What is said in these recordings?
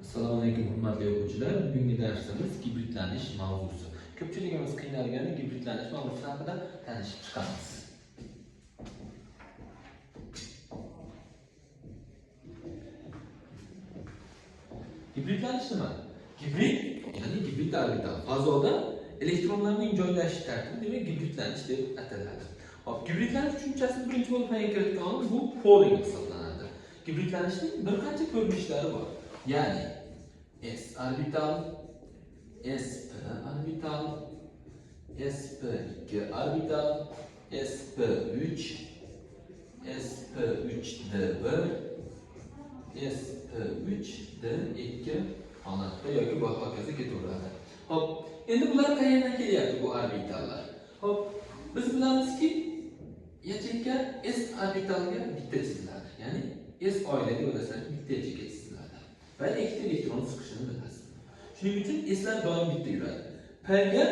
Assalomu alaykum hurmatli o'quvchilar. Bugungi darsimiz gibritlanish mavzusi. Ko'pchiligimiz qiynalgan gibritlanish mavzusi haqida tanishib chiqamiz. Gibritlanish nima? Gibrid, ya'ni gibrid orbital fazoda elektronlarning joylashish tartibi demak gibritlanish deb ataladi. Hop, gibritlanish tushunchasini birinchi bo'lib kiritganimiz bu poling hisoblanadi. Gibridlanishning bir qancha ko'rinishlari bor. Yani s orbital, sp orbital, sp2 orbital, sp3, sp3d1, sp3d2 holatda yoki bu hokazo ketaveradi. Hop, endi bular qayerdan kelyapti bu orbitallar? Hop, biz bilamizki yacheyka s orbitalga bitta chiziladi. Ya'ni s oilaga o'rtasidagi bitta yacheyka chiziladi. Va ikkita elektron siqishini bilasiz. Shuning uchun s'lar doim bitta yuradi. P ga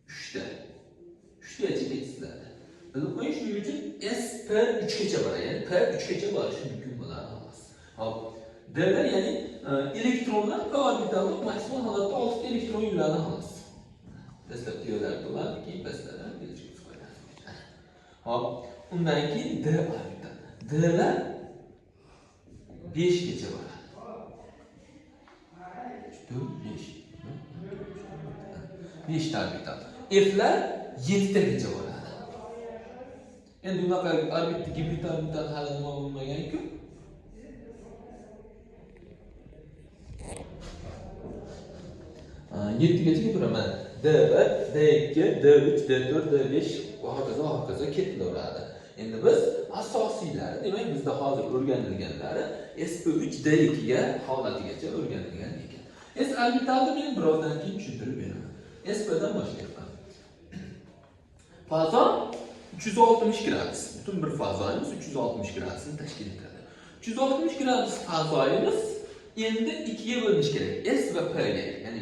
3 ta. 3 ta yacheyka chiziladi. Bilib qo'ying, shuning uchun s p 3 gacha boradi. Ya'ni p 3 gacha borishi mumkin bo'ladi xolos. Hop, d lar ya'ni elektronlar p orbitalda maksimal holatda 6 ta elektron yuradi xolos. Dastlabki yo'llar bo'ladi, keyin pastlardan kelishib qo'yadi. Hop, undan keyin d orbital. D lar 5 gacha boradi. 5 ta orbital. F'lar 7 tagacha bo'ladi. Endi bunaqa gibrid orbital hali nima bo'lmagan-ku? Yettigacha ketiraman. D1, D2, D3, D4, D5 va hokazo ketaveradi. Endi biz asosiylari, demak bizda hozir o'rganilganlari sp3 d2 ga holatigacha o'rganilgan ekan. S orbitalni men birozdan keyin tushuntirib beraman. SP dan boshlayman. Fazo 360 gradus. Butun bir fazoyimiz 360 gradusni tashkil etadi. 360 gradus fazoyimiz endi 2 ga bo'linish kerak. S va P ga, ya'ni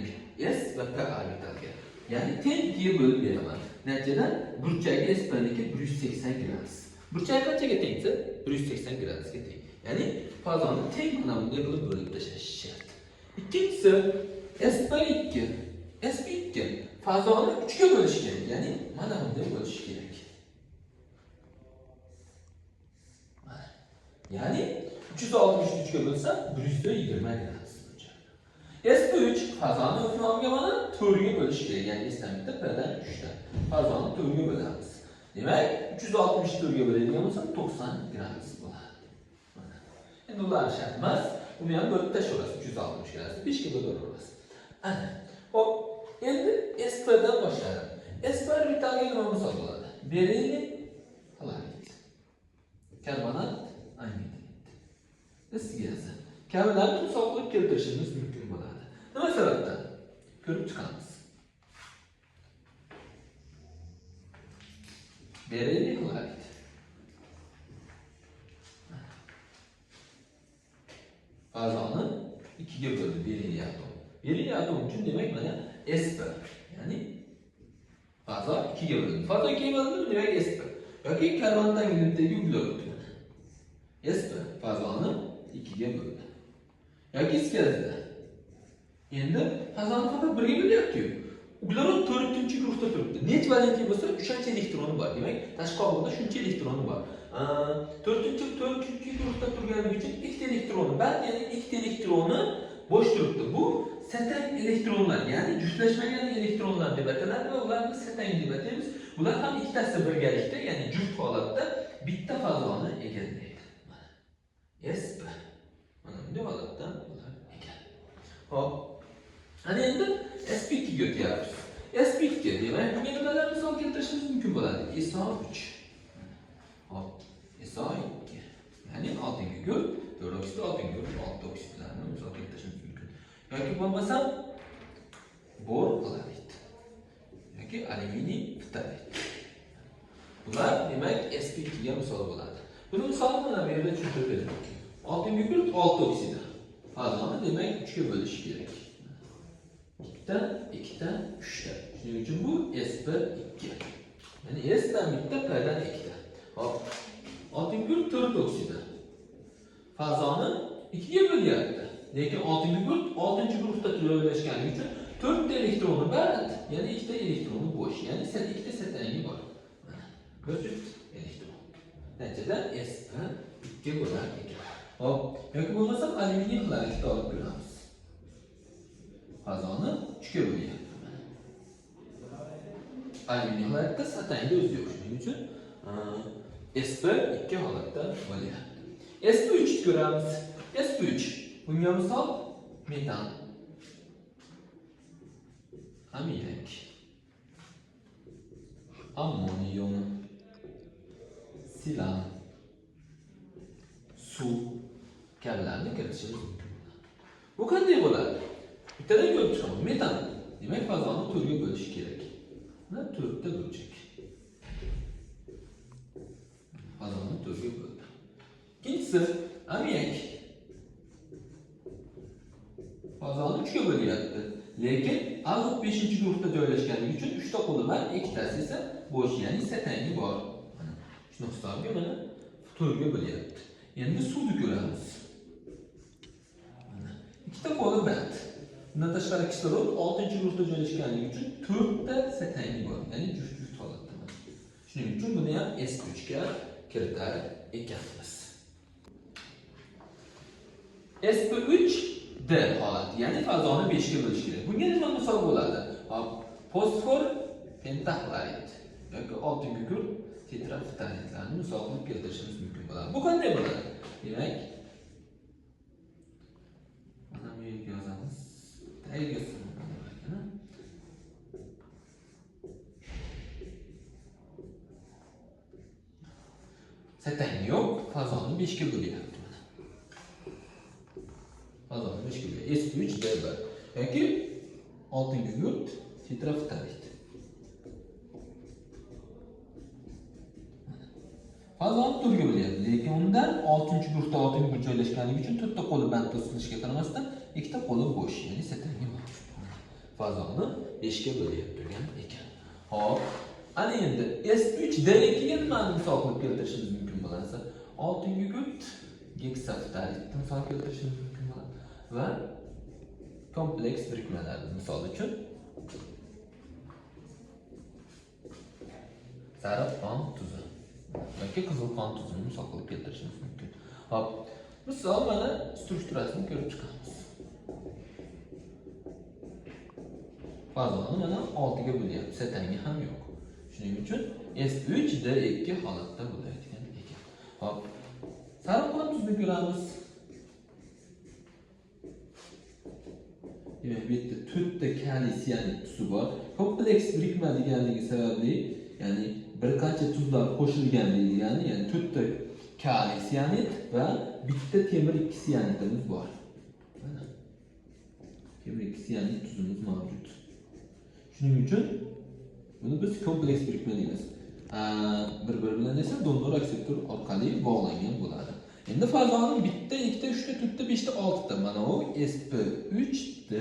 S va P orbitalga. Ya'ni teng 2 ga bo'lib beraman. Natijadan burchagi SP niki 180 gradus. Burchak qanchaga tengsa? 180 gradusga teng. Ya'ni fazoni teng mana bunday qilib bo'lib tashlash shart. Ikkinchisi SP2. SP2 fazoni 3 ga bo'lish kerak. Ya'ni mana bunday bo'lish kerak. Mana. Ya'ni 360 3 ga bo'lsa 120 gradus bo'lacak. SP3 fazoni o'tnomiga mana 4 ga bo'lish kerak. Ya'ni S'dan bitta, P'dan 3 ta. Fazoni 4 ga bo'lamiz. Demak, 364 ga bo'ladigan bo'lsa 90 gradus bo'ladi. Mana. Endi ular shart emas. Uni ham bo'lib tashlaymiz 360 gradus. 5 ga bo'laveramiz. Ana. Hop, endi SP dan boshladim. SP orbitalga nima misol bo'ladi? Beriy xlorid, karbonat, anhidrid. Is gazi. Kabilarni misol qilib keltirishimiz mumkin bo'ladi. Nima sababdan? Ko'rib chiqamiz. Beriy xlorid. Fazoni 2 ga bo'ldi beriy atom. Beriy atom uchun demak mana sp, ya'ni fazo 2 ga bo'ldi. Fazo 2 ga bo'ldi, demak sp. Yoki karbonat angidridagi uglerod. Sp fazoni 2 ga bo'ldi. Yoki iskazda. Endi fazoni faqat 1 ga bo'lyapti-ku. Uglerod 4-guruhda turibdi. Net valensiya bo'lsa, o'shancha elektroni bor. Demak, tashqi qobig'ida shuncha elektroni bor. 4-guruhda turganligi uchun ikkita elektroni bor, ya'ni ikkita elektroni bo'sh turibdi. Bu satang elektronlar, ya'ni juftlashmagan elektronlar deb ataladi va ularni satang deb ataymiz. Ular ham ikkitasi birgalikda, ya'ni juft holatda bitta fazoni egallaydi. Mana. sp. Mana bunday holatda ular egal. Hop. Ana endi sp2 ga o'tyapmiz. sp2 demak, bunga nimalar misol keltirishimiz mumkin bo'ladi? SO3. Hop. SO2. Ya'ni oltinchi guruh, 4-oksid, oltinchi guruh, 6 oksidlarni misol keltirishimiz mumkin. Yoki bo'lmasam bor xlorid. Yoki alyuminiy ftalit. Bular demak sp2 ga misol bo'ladi. Buni misolni mana bu yerda tushuntirib beraman. Oltinchi guruh 6 oksid. Fazoni demak 3 ga bo'lish kerak. 2 ta, 2 ta, 3 ta. Shuning uchun bu sp2. Ya'ni S dan bitta, P dan 2 ta. Hop. Oltinchi guruh 4 oksidi. Fazoni 2 ga bo'lyapti. Lekin oltin gugurt 6-guruhda joylashgani uchun 4 ta elektroni band, ya'ni 2 ta elektroni bo'sh, ya'ni 2 ta setangi bor. Mana 1 juft elektron. Natijada sp 2 bo'lar ekan. Hop, yoki bo'lmasa alyuminiy xlorid olib ko'ramiz. Fazoni 3 ga bo'lyapti. Alyuminiy xloridda satanga o'zi yo'q, shuning uchun sp 2 holatda bo'lyapti. sp3 ni ko'ramiz. sp3 bunga misol metan, amonyak, ammonium, silan, suv kabilarni kiritishimiz mumkin. Bu qanday bo'ladi? Bittadan ko'rib chiqamiz. Metan, demak fazoni 4 ga bo'lish kerak. Mana 4 ta burchak. Fazoni 4 ga bo'ldi. Ikkinchisi amonyak. Fazoni 3 ga bo'lyapti. Lekin azot 5-guruhda joylashganligi uchun 3 ta qo'li bor, ikkitasi esa bo'sh, ya'ni setangi bor. Mana shuni hisobiga mana 4 ga bo'lyapti. Endi suvni ko'ramiz. Mana 2 ta qo'li band. Bundan tashqari kislorod 6-guruhda joylashganligi uchun 4 ta setangi bor, ya'ni juft-juft holatda. Shuning uchun buni ham sp3 ga kiritar ekanmiz. sp3 D holati, ya'ni fazoni 5 ga bo'lish kerak. Bunga nima misol bo'ladi? Hop, fosfor pentaxlorid yoki oltin gugurt tetraftalitlarni misol qilib keltirishimiz mumkin bo'ladi. Bu qanday bo'ladi? Demak, mana bu yerga yozamiz. Tayyorsin. Setan yo'q, fazoni 5 ga bo'lyapti. Fazoni 5 ga bo'lyapti. sp3 D1 yoki oltin gugurt tetraftalit. Fazoni 4 ga bo'lyapti, lekin undan 6-guruhda oltin gugurt joylashganligi uchun 4 ta qo'li band to'silishiga qaramasdan 2 ta qo'li bo'sh, ya'ni setanga mavjud. Fazoni 5 ga bo'lyapti turgan ekan. Hop, ana endi sp3 D2 ga nimani misol qilib keltirishimiz mumkin bo'lsa, oltin gugurt heksaftalit misol keltirishimiz mumkin bo'ladi va kompleks birikmalarni misol uchun sariq qon tuzi yoki qizil qon tuzini misol qilib keltirishimiz mumkin. Hop, misol mana strukturasini ko'rib chiqamiz. Fazoni mana 6 ga bo'lyapti, setangi ham yo'q. Shuning uchun sp3 D2 holatda bo'layotgan ekan. Hop, sariq qon tuzini ko'ramiz. Demak, bu yerda 4 ta kaliy siyanid tuzi bor. Kompleks birikma deganligi sababli, ya'ni bir qancha tuzlar qo'shilganligi, ya'ni 4 ta kaliy siyanid va bitta temir 2 siyanidimiz bor. Mana temir 2 siyanid tuzimiz mavjud. Shuning uchun buni biz kompleks birikma deymiz. Bir-biri bilan esa donor akseptor orqali bog'langan bo'ladi. Endi fazoni bitta, ikkita, uchta, to'rtta, beshta, oltita. Mana u sp3 D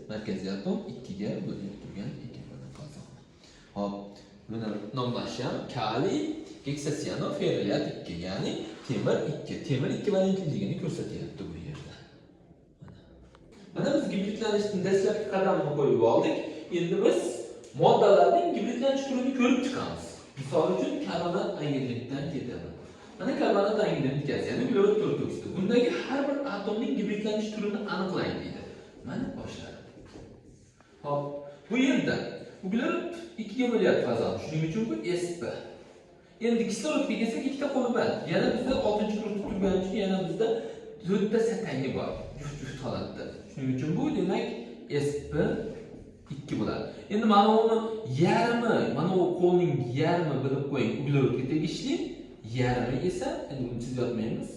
markaziy atom 2 ga bo'linib turgan ekan mana fazoni. Hop, buni nomlashi ham kaliy heksasiyanoferriat 2, ya'ni temir 2. Temir 2 valentliligini ko'rsatyapti bu yerda. Mana biz gibridlanishning dastlabki qadamini qo'yib oldik. Endi biz moddalarning gibridlanish turini ko'rib chiqamiz. Misol uchun karbonat angidriddan ketadi. Mana karbonat angidrid gaz, ya'ni uglorod to'rtoksidi. Bundagi har bir atomning gibridlanish turini aniqlang deydi. Mana boshladi. Hop, bu yerda uglorod 2 ga bo'lyapti fazoni. Shuning uchun bu sp. Endi kislorodga kelsak, ikkita qo'li bor. Yana bizda 6-guruhda turgani uchun yana bizda 4 ta setangi bor. Juft-juft holatda. Shuning uchun bu demak sp 2 bo'ladi. Endi mana uni yarmi, mana u qo'lning yarmi bilib qo'ying, uglerodga tegishli, yarmi esa endi buni chizib yotmaymiz.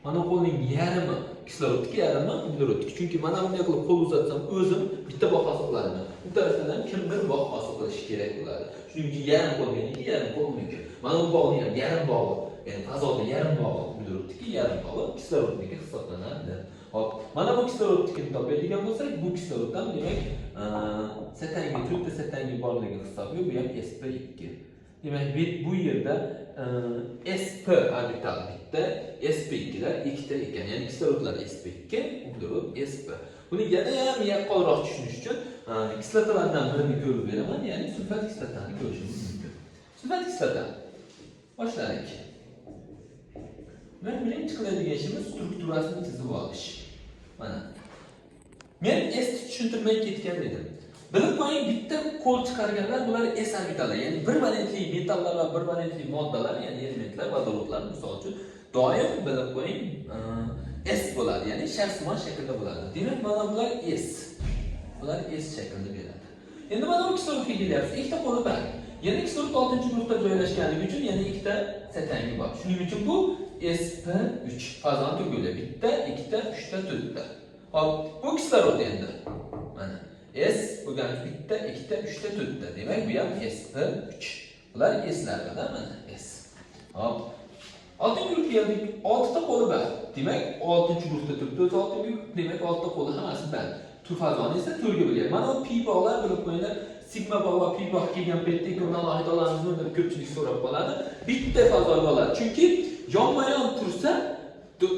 Mana qo'lning yarmi kislorodga, yarmi uglerodga. Chunki mana bunday qilib qo'l uzatsam, o'zim bitta bog' hosil qilaman. Bu tarafdan kimdir bog' hosil qilish kerak bo'ladi. Shuning uchun yarim qo'l meniki, yarim qo'l meniki. Mana bu bog'ning ham yarim bog'i, ya'ni fazoda yarim bog'i uglerodga, yarim bog'i kislorodga hisoblanadi. Hop, mana bu kislorodni topadigan bo'lsak, bu kisloroddan demak, setangi, 4 ta setangi borligi hisobiga bu ham sp2. Demek bu yerda sp orbital bitta, sp2'lar ikkita ekan. Ya'ni kislorodlar sp2, uglerod sp. Buni yana ham yaqqolroq tushunish uchun kislotalardan birini ko'rib beraman, ya'ni sulfat kislotani ko'rishimiz mumkin. Sulfat kislota. Boshladik. Men birinchi qiladigan ishimiz strukturasini chizib olish. Mana. Men S tushuntirmay ketgan edim. Bilib qo'ying, bitta qo'l chiqarganlar bular s orbitalar, ya'ni bir valentli metallar va bir valentli moddalar, ya'ni elementlar, vodorodlar misol uchun doim bilib qo'ying s bo'ladi, ya'ni sharsimon shaklda bo'ladi. Demak, mana bular s. Bular s shaklida beradi. Endi mana bu kislorodga kelyapsiz. Ikkita qo'li bor. Yana kislorod 6-guruhda joylashganligi uchun yana ikkita satangi bor. Shuning uchun bu sp3 fazon tuguli. Bitta, ikkita, uchta, to'rtta. Hop, bu kislorod endi. Mana S bo'lgan bitta, ikkita, uchta, to'rtta. Demak, bu ham sp3. Bular S'larda mana S. Hop. 6-guruhga keldik. 6 ta qo'li bor. Demak, 6-guruhda turibdi. 6-guruh, demak 6 ta qo'li hammasi bor. Tur fazoni esa 4 ga bo'lyapti. Mana bu pi bog'lar bilib qo'yinglar. Sigma bog' va pi bog' kelgan paytda ikkovidan alohida olamizmi deb ko'pchilik so'rab qoladi. Bitta fazo bo'ladi. Chunki yonma-yon tursa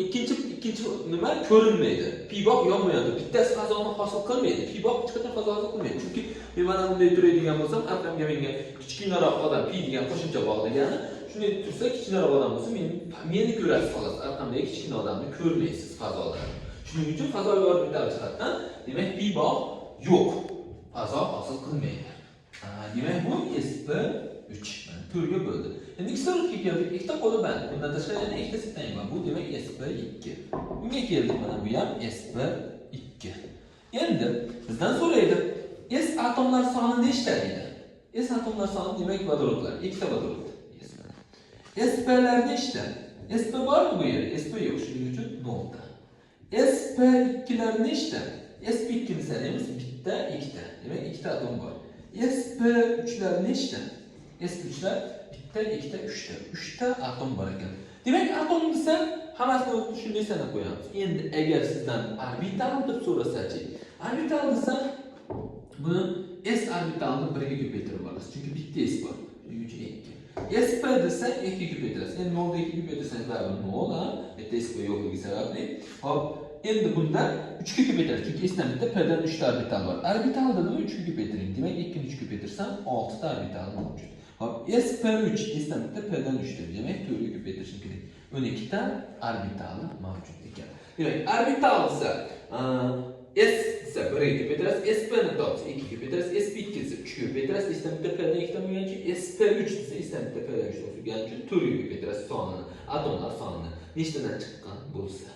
ikkinchi nima ko'rinmaydi. Pi bog' yonma-yon, bittasi fazoni hosil qilmaydi. Pi bog' hech qachon fazo hosil qilmaydi. Chunki men mana bunday turadigan bo'lsam, arqamga menga kichkinaroq odam pi degan qo'shimcha bog' degani, shunday tursa kichkinaroq odam bo'lsa, meni ko'rasiz xolos. Arqamdagi kichkina odamni ko'rmaysiz fazolarni. Shuning uchun fazoviy orbital jihatdan demak pi bog' yo'q. Fazo hosil qilmaydi. Demak bu sp3 turga bo'ldi. Endi kislorodga keldik. Ikkita qo'li bor. Bundan tashqari yana ikkita satang bor. Bu demak sp2. Bunga keldik, mana bu ham sp2. Endi bizdan so'raydi, s atomlar soni nechta deydi? S atomlar soni demak vodorodlar, ikkita vodorod. Sp'lar nechta? Sp bormi bu yerda? Sp yo'q, shuning uchun 0 ta. Sp2lar nechta? Sp2 ni sanaymiz, bitta, ikkita. Demak, ikkita atom bor. Sp3lar nechta? Sp3lar bitta, ikkita, uchta. 3 ta atom bor ekan. Demak, atom desa, hammasini shunday sanab qo'yamiz. Endi agar sizdan orbital deb so'rasachi, orbital desa, buni s orbitalni 1 ga ko'paytirib olasiz. Chunki bitta s bor. Shuning uchun 2. Sp desa 2 ga ko'paytirasiz. Endi 0 ga 2 ko'paytirsangiz baribir 0, bitta sp yo'qligi sababli. Hop, endi bunda 3 ga ko'paytirasiz. Chunki s dan bitta, p dan 3 ta orbital bor. Orbitalda nima 3 ga ko'paytiring? Demak, 2 ni 3 ga ko'paytirsam 6 ta orbital mavjud. Hop, sp3 s dan bitta, p dan 3 ta. Demak, 4 ga ko'paytirishim kerak. 12 ta orbitali mavjud ekan. Demak, orbital desa S desa 1 ga ko'paytirasiz, sp ni topsa 2 ga ko'paytirasiz, sp2 desa 3 ga ko'paytirasiz, s dan bitta, p dan 2 ta bo'lgan uchun sp3 desa s dan bitta, p dan 3 ta bo'lgan uchun 4 ga ko'paytirasiz sonini, atomlar sonini nechtadan chiqqan bo'lsa.